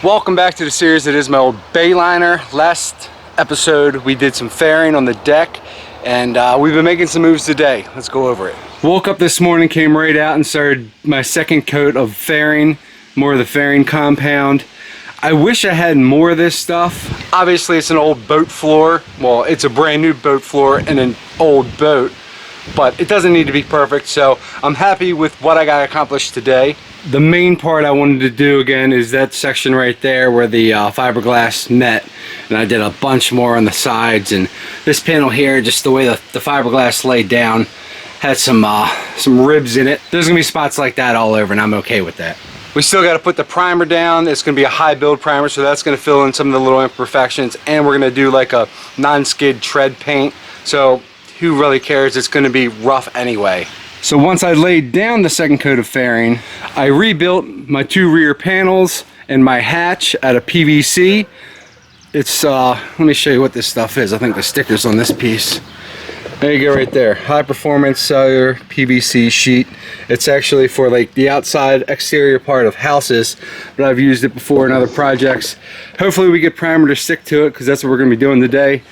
Welcome back to the series that is my old bay liner. Last episode we did some fairing on the deck, and we've been making some moves today. Let's go over it. Woke up this morning, came right out and started my second coat of fairing, more of the fairing compound. I wish I had more of this stuff. Obviously it's an old boat floor. Well, it's a brand new boat floor in an old boat, but it doesn't need to be perfect, so I'm happy with what I got accomplished today. The main part I wanted to do again is that section right there where the fiberglass met, and I did a bunch more on the sides, and this panel here, just the way the fiberglass laid down, had some ribs in it. There's gonna be spots like that all over, and I'm okay with that. We still got to put the primer down. It's gonna be a high build primer, so that's gonna fill in some of the little imperfections, and we're gonna do like a non-skid tread paint, so who really cares? It's gonna be rough anyway. So once I laid down the second coat of fairing, I rebuilt my two rear panels and my hatch out of PVC. It's, let me show you what this stuff is. I think the sticker's on this piece. There you go right there. High performance cellular PVC sheet. It's actually for like the outside exterior part of houses, but I've used it before in other projects. Hopefully we get primer to stick to it, because that's what we're going to be doing today.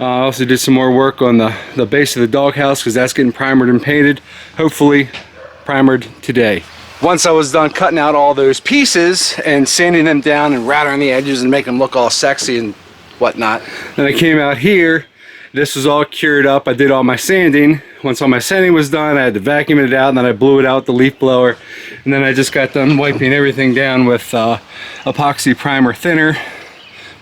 I also did some more work on the base of the doghouse, because that's getting primered and painted. Hopefully primered today. Once I was done cutting out all those pieces and sanding them down and rounding the edges and making them look all sexy and whatnot, then I came out here. This was all cured up. I did all my sanding. Once all my sanding was done, I had to vacuum it out, and then I blew it out with the leaf blower. And then I just got done wiping everything down with epoxy primer thinner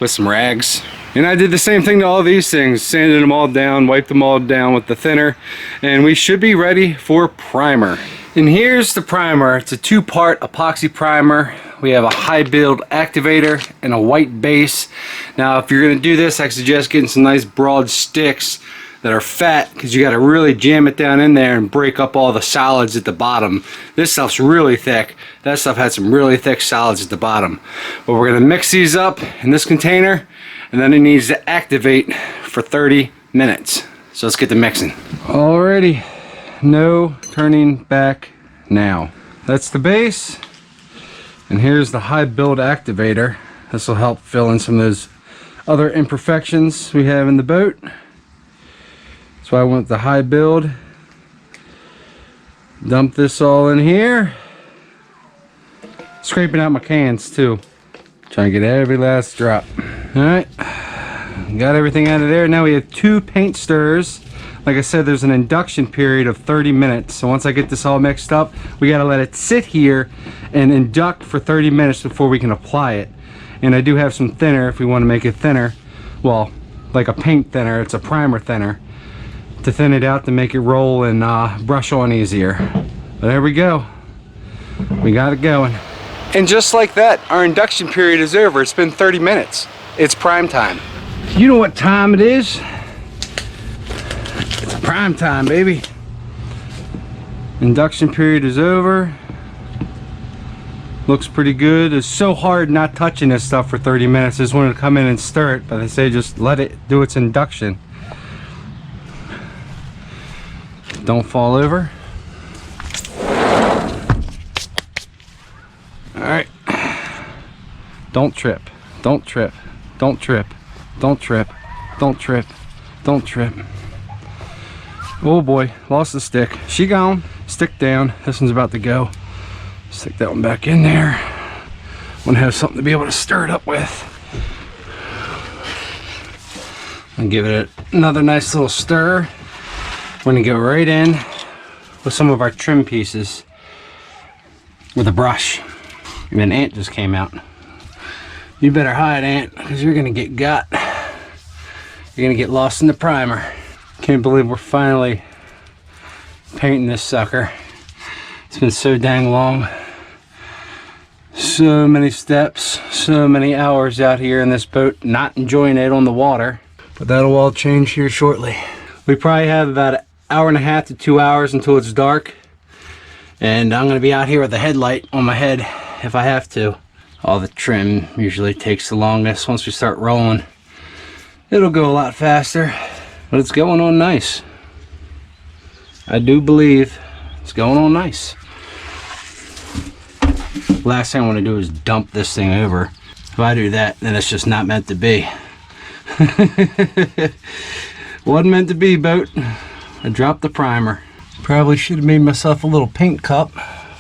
with some rags. And I did the same thing to all these things, sanded them all down, wiped them all down with the thinner, and we should be ready for primer. And here's the primer. It's a two-part epoxy primer. We have a high build activator and a white base. Now if you're going to do this, I suggest getting some nice broad sticks that are fat, because you got to really jam it down in there and break up all the solids at the bottom. This stuff's really thick. That stuff had some really thick solids at the bottom. But we're going to mix these up in this container, and then it needs to activate for 30 minutes. So let's get to mixing. Alrighty, no turning back now. That's the base, and here's the high build activator. This will help fill in some of those other imperfections we have in the boat. So I went the high build. Dump this all in here. Scraping out my cans too. Trying to get every last drop. Alright, got everything out of there. Now we have 2 paint stirrers. Like I said, there's an induction period of 30 minutes. So once I get this all mixed up, we gotta let it sit here and induct for 30 minutes before we can apply it. And I do have some thinner if we want to make it thinner. Well, like a paint thinner, it's a primer thinner, to thin it out to make it roll and brush on easier. But there we go. We got it going. And just like that, our induction period is over. It's been 30 minutes. It's prime time. You know what time it is? It's prime time, baby. Induction period is over. Looks pretty good. It's so hard not touching this stuff for 30 minutes. I just wanted to come in and stir it, but they say just let it do its induction. Don't fall over. Alright. Don't trip. Don't trip. Don't trip. Don't trip. Don't trip. Don't trip. Oh boy, lost the stick. She gone. Stick down. This one's about to go. Stick that one back in there. Want to have something to be able to stir it up with. And give it another nice little stir. We're going to go right in with some of our trim pieces with a brush. And an ant just came out. You better hide, ant, because you're going to get got. You're going to get lost in the primer. Can't believe we're finally painting this sucker. It's been so dang long. So many steps, so many hours out here in this boat, not enjoying it on the water. But that'll all change here shortly. We probably have about an hour and a half to 2 hours until it's dark. And I'm going to be out here with a headlight on my head if I have to. All the trim usually takes the longest. Once we start rolling, it'll go a lot faster. But it's going on nice. I do believe it's going on nice. Last thing I want to do is dump this thing over. If I do that, then it's just not meant to be. Wasn't meant to be, boat. I dropped the primer. Probably should have made myself a little paint cup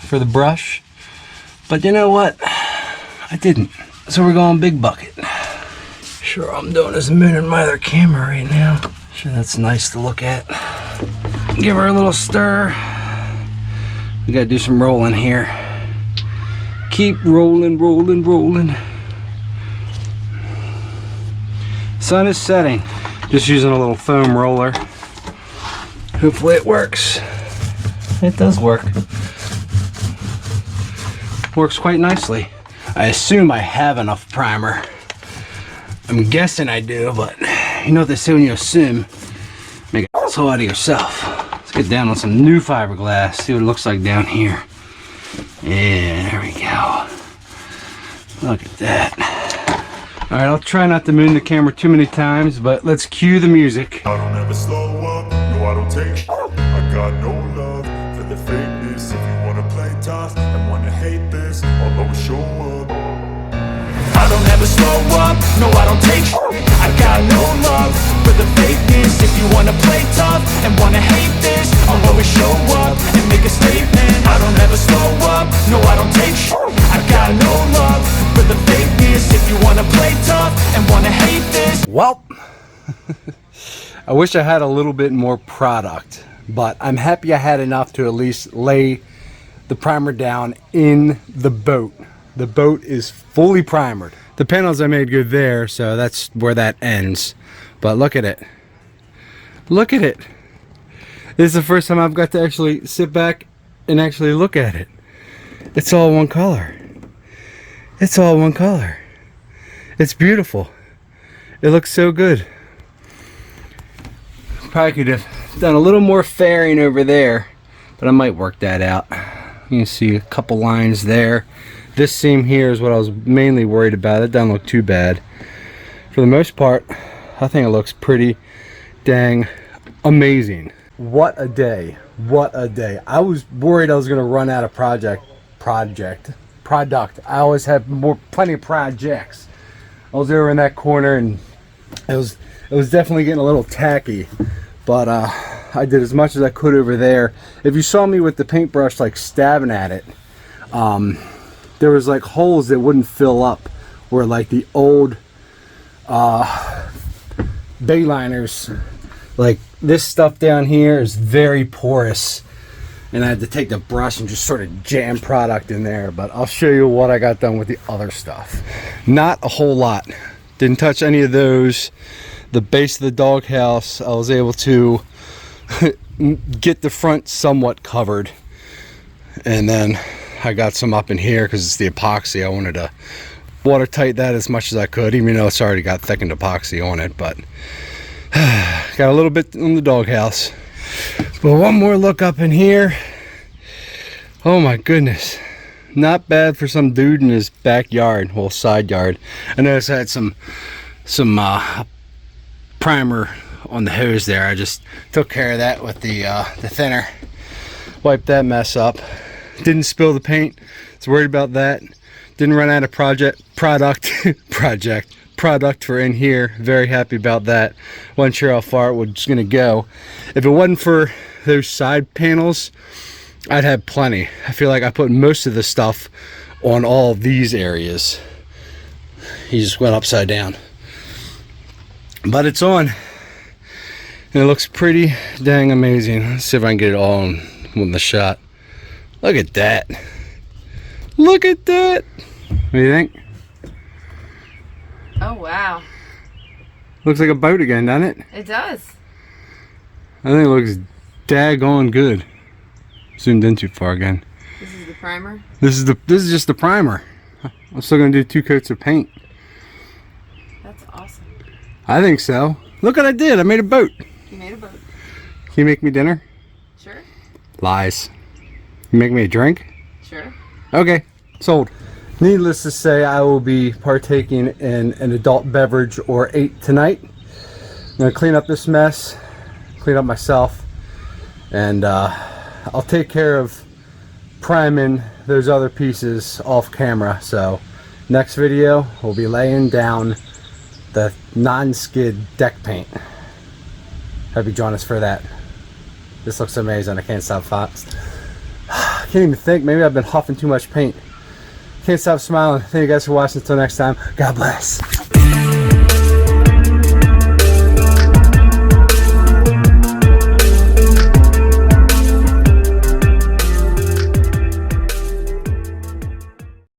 for the brush, but you know what? I didn't. So we're going big bucket. Sure, all I'm doing is mooning my other camera right now. Sure, that's nice to look at. Give her a little stir. We gotta do some rolling here. Keep rolling, rolling, rolling. Sun is setting. Just using a little foam roller. Hopefully it works. It does work. Works quite nicely. I assume I have enough primer. I'm guessing I do, but you know what they say when you assume, make a asshole out of yourself. Let's get down on some new fiberglass, see what it looks like down here. Yeah, there we go. Look at that. All right, I'll try not to moon the camera too many times, but let's cue the music. I don't ever slow up, no I don't take I got no love for the fakeness. If you wanna play tough and wanna hate this, I'll always show up. I don't ever slow up, no I don't take I got no love for the fakeness. If you wanna play tough and wanna hate this, I'll always show up and make a statement. I don't ever slow up, no I don't take I got no love for the fakeness. If you wanna play tough and wanna hate this. Well, I wish I had a little bit more product, but I'm happy I had enough to at least lay the primer down in the boat. The boat is fully primered. The panels I made go there, so that's where that ends. But look at it. Look at it. This is the first time I've got to actually sit back and actually look at it. It's all one color. It's all one color. It's beautiful. It looks so good. Probably could have done a little more fairing over there, but I might work that out. You can see a couple lines there. This seam here is what I was mainly worried about. It doesn't look too bad. For the most part, I think it looks pretty dang amazing. What a day. What a day. I was worried I was going to run out of product. I always have plenty of projects. I was over in that corner and it was definitely getting a little tacky, but I did as much as I could over there. If you saw me with the paintbrush like stabbing at it, there was like holes that wouldn't fill up where like the old bay liners, like this stuff down here is very porous, and I had to take the brush and just sort of jam product in there. But I'll show you what I got done with the other stuff. Not a whole lot. Didn't touch any of those. The base of the doghouse, I was able to get the front somewhat covered, and then I got some up in here because it's the epoxy. I wanted to watertight that as much as I could, even though it's already got thickened epoxy on it. But got a little bit on the doghouse. But one more look up in here. Oh my goodness, not bad for some dude in his backyard, well, side yard. I noticed I had some primer on the hose there. I just took care of that with the thinner. Wiped that mess up. Didn't spill the paint. Was worried about that. Didn't run out of product for in here. Very happy about that. Wasn't sure how far it was gonna go. If it wasn't for those side panels, I'd have plenty. I feel like I put most of the stuff on all these areas. He just went upside down. But it's on. And it looks pretty dang amazing. Let's see if I can get it all in the shot. Look at that. Look at that. What do you think? Oh, wow. Looks like a boat again, doesn't it? It does. I think it looks daggone good. Zoomed in too far again. This is the primer? This is just the primer. I'm still gonna do 2 coats of paint. That's awesome. I think so. Look what I did. I made a boat. You made a boat. Can you make me dinner? Sure. Lies. You make me a drink? Sure. Okay, sold. Needless to say, I will be partaking in an adult beverage or 8 tonight. I'm gonna clean up this mess, clean up myself, and I'll take care of priming those other pieces off camera, so Next video, we'll be laying down the non-skid deck paint. Hope you join us for that. This looks amazing. I can't stop fast. I can't even think. Maybe I've been huffing too much paint. Can't stop smiling. Thank you guys for watching. Until next time, God bless.